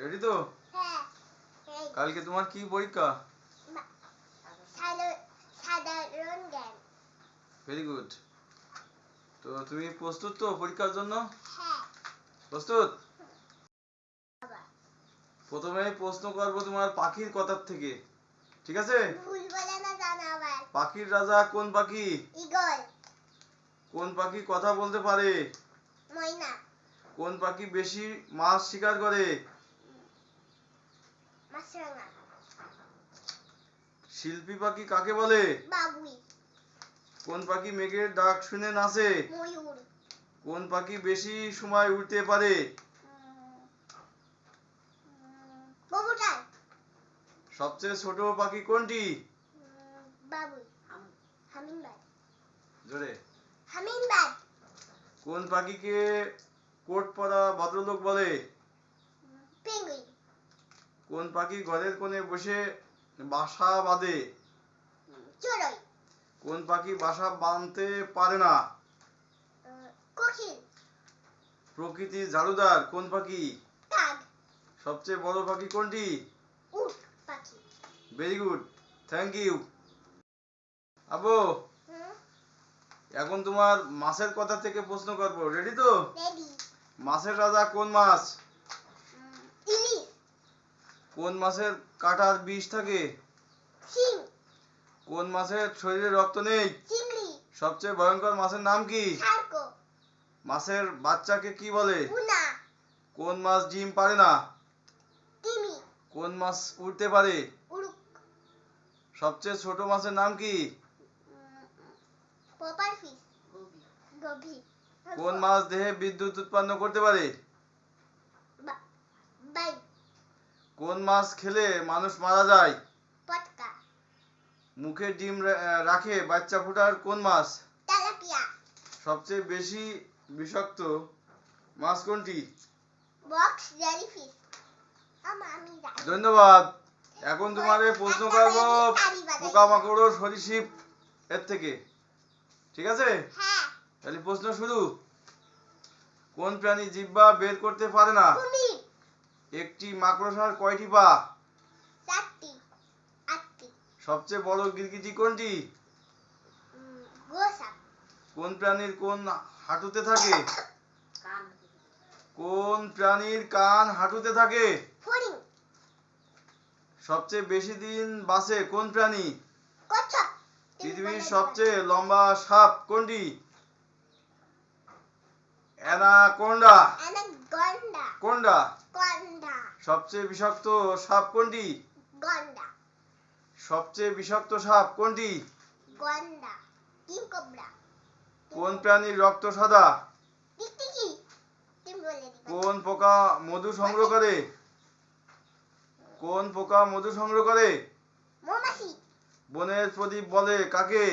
Ready তো? হ্যাঁ। কালকে তোমার কি পরীক্ষা? সাধারণ জ্ঞান। Very good. তো তুমি প্রস্তুত তো পরীক্ষার জন্য? হ্যাঁ। প্রস্তুত? বাবা। প্রথমে প্রশ্ন করব তোমার পাখির কথার থেকে, ঠিক আছে? ভুল বলে না জানা আবার। পাখির রাজা কোন পাখি? ঈগল। কোন পাখি কথা বলতে পারে? ময়না। কোন পাখি বেশি মাছ শিকার করে? মাছরাঙা। শিল্পী পাখি কাকে বলে? বাবুই। কোন পাখি মেঘের ডাক শুনে নাচে? ময়ূর। কোন পাখি বেশি সময় উড়তে পারে? কবুতর। সবচেয়ে ছোট পাখি কোনটি? বাবুই। হামিংবার্ড। জোরে। হামিংবার্ড। কোন পাখিকে কোট পরা ভদ্রলোক বলে? পেঙ্গুইন। কোন পাখি ঘরের কোণে বসে বাসা বাঁধে? চড়ুই। কোন পাখি বাসা বাঁধতে পারে না? কোকিল। প্রকৃতির ঝাড়ুদার কোন পাখি? কাক। সবচেয়ে বড় পাখি কোনটি? উট পাখি। Very good, thank you. আব্বু, এখন তোমার মাছের কথা থেকে প্রশ্ন করব, রেডি তো? রেডি। মাছের রাজা কোন মাছ? ইলিশ। কোন মাছের কাঁটার বিষ থাকে? শিং। কোন মাছের শরীরে রক্ত নেই? চিংড়ি। সবচেয়ে ভয়ঙ্কর মাছের নাম কি? শার্ক। মাছের বাচ্চাকে কি বলে? টুনা। কোন মাছ ডিম পারে না? তিমি। কোন মাছ উড়তে পারে? উড়ুক। সবচেয়ে ছোট মাছের নাম কি? Popper fish. গভীর। কোন মাছ দেহে বিদ্যুৎ উৎপন্ন করতে পারে? বাই। কোন মাছ খেলে মানুষ মারা যায়? পটকা। মুখে ডিম রাখে বাচ্চা ফোটার কোন মাছ? তেলাপিয়া। সবচেয়ে বেশি বিষাক্ত মাছ কোনটি? Box jellyfish. ধন্যবাদ। এখন তোমারে প্রশ্ন করব পোকামাকড় ও সরীসৃপ এর থেকে, ঠিক আছে? হ্যাঁ। তাহলে প্রশ্ন শুরু। কোন প্রাণী জিহ্বা বের করতে পারে না? কুমির। একটি মাকড়সার কয়টি পা? 4টি 8টি। সবচেয়ে বড় গিরগিটি কোনটি? গোসাপ। কোন প্রাণীর কোন হাঁটুতে থাকে? কোন প্রাণীর কান হাঁটুতে থাকে? ফড়িং। সবচেয়ে বেশি দিন বাঁচে কোন প্রাণী? কচ্ছপ। পৃথিবীর সবচেয়ে লম্বা সাপ কোনটি? অ্যানাকোন্ডা। অ্যানাকোন্ডা। কোন্ডা। কন্ডা। সবচেয়ে বিষাক্ত সাপ কোনটি? গন্ডা। সবচেয়ে বিষাক্ত সাপ কোনটি? গন্ডা। King cobra. কোন প্রাণীর রক্ত সাদা? টিকটিকি। তুমি বলে দিবা। কোন পোকা মধু সংগ্রহ করে? কোন পোকা মধু সংগ্রহ করে? মৌমাছি। বনের প্রদীপ বলে কাকে?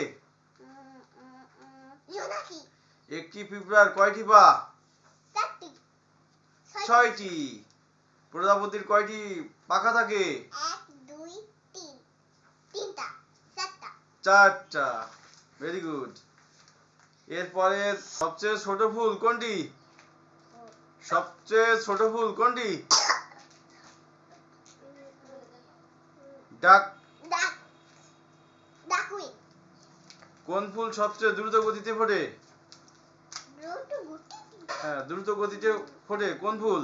জোনাকি। একটি পিঁপড়ার কয়টি পা? 4টি 6টি। প্রজাপতির কয়টি পাখা থাকে? 1 2 3 3টা 4টা 4টা। Very good. এরপরে সবচেয়ে ছোট ফুল কোনটি? সবচেয়ে ছোট ফুল কোনটি? ডাক। ডাকুইন। কোন ফুল সবচেয়ে দ্রুত গতিতে ফোটে? হ্যাঁ, দ্রুত গতিতে ফোটে কোন ফুল?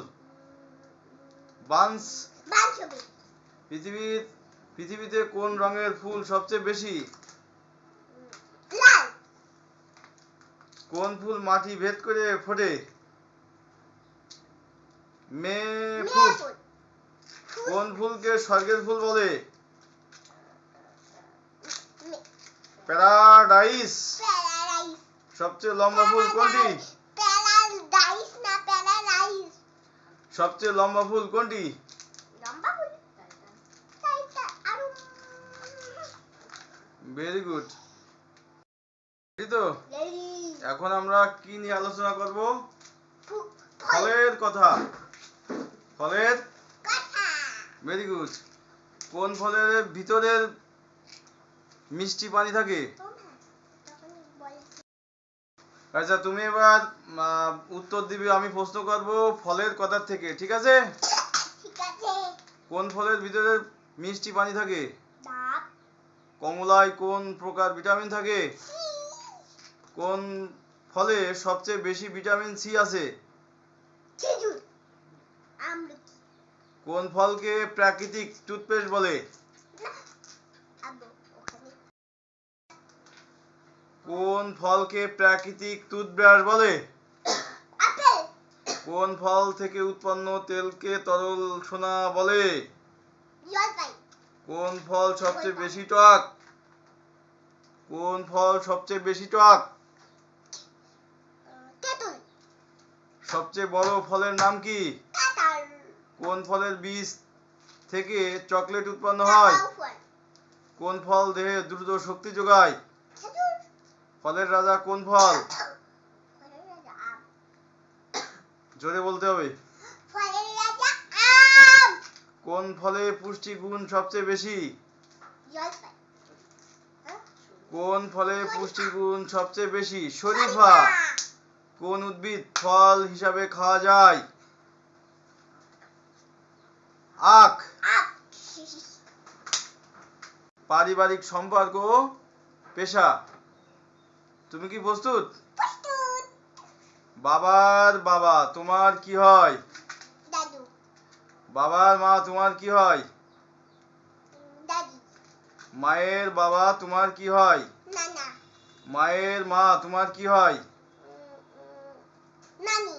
বানস। পৃথিবীতে কোন রঙের ফুল সবচেয়ে বেশি? লাল। কোন ফুল মাটি ভেদ করে ফোটে? মে ফুল। কোন ফুলকে স্বর্গের ফুল বলে? প্যারাডাইস। সবচেয়ে লম্বা ফুল কোনটি? প্যারাডাইস না প্যারাডাইস। সবচেয়ে লম্বা ফুল কোনটি? লম্বা ফুল তাইটা আরো। Very good. রেডি তো? রেডি। এখন আমরা কি নিয়ে আলোচনা করব? ফল। ফলের কথা। ফলের কথা। Very good. কোন ফলের ভিতরে মিষ্টি পানি থাকে? আচ্ছা, তুমি এবার উত্তর দিবে, আমি প্রশ্ন করব ফলের কথা থেকে, ঠিক আছে? ঠিক আছে। কোন ফলের ভিতরে মিষ্টি পানি থাকে? ডাব কমলায় কোন প্রকার ভিটামিন থাকে? সি কোন ফলে সবচেয়ে বেশি ভিটামিন সি আছে? খেজুর আমলকি কোন ফলকে প্রাকৃতিক টুথপেস্ট বলে? না আবু ওখানে কোন ফলকে প্রাকৃতিক টুথব্রাশ বলে? আপেল কোন ফল থেকে উৎপন্ন তেলকে তরল সোনা বলে? জলপাই কোন ফল সবচেয়ে বেশি টক? কোন ফল সবচেয়ে বেশি টক? তেঁতুল সবচেয়ে বড় ফলের নাম কি? কাঁঠাল কোন ফলের বীজ থেকে চকলেট উৎপন্ন হয়? কাকাও ফল কোন ফল দেহে দ্রুত শক্তি যোগায়? খেজুর ফলের রাজা কোন ফল? ফলের রাজা আম জোরে বলতে হবে। ফলের রাজা আম কোন ফলে পুষ্টিগুণ সবচেয়ে বেশি? জলপাই কোন ফলে পুষ্টিগুণ সবচেয়ে বেশি? শরীফা। কোন উদ্ভিদ ফল হিসাবে খাওয়া যায়? আখ। আখ পারিবারিক সম্পর্ক ও পেশা। তুমি কি প্রস্তুত? প্রস্তুত বাবার বাবা তোমার কি হয়? দাদু বাবার মা তোমার কি হয়? দাদি মায়ের বাবা তোমার কি হয়? নানা মায়ের মা তোমার কি হয়? নানি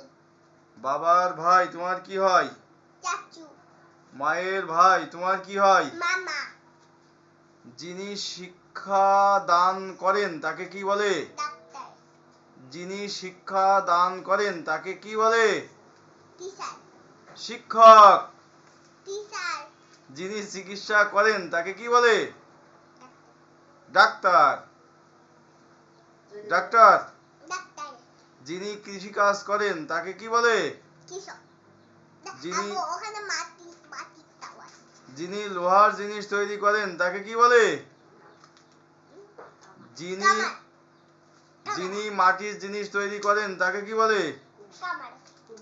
বাবার ভাই তোমার কি হয়? চাচু মায়ের ভাই তোমার কি হয়? মামা যিনি শিক্ষা দান করেন তাকে কি বলে? ডাক্তার যিনি শিক্ষা দান করেন তাকে কি বলে? টিচার শিক্ষক। টিচার যিনি চিকিৎসা করেন তাকে কি বলে? ডাক্তার। ডাক্তার। ডাক্তার যিনি কৃষিকাজ করেন তাকে কি বলে? কৃষক যিনি আবু ওখানে মাটি মাটির টাওয়ার যিনি লোহার জিনিস তৈরি করেন তাকে কি বলে? যিনি যিনি মাটির জিনিস তৈরি করেন তাকে কি বলে? কামার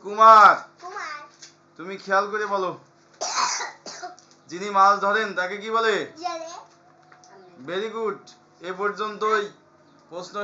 কুমার। কুমার তুমি খেয়াল করে বলো। যিনি মাছ ধরেন তাকে কি বলে? জেলে ভেরি গুড। এ পর্যন্তই প্রশ্ন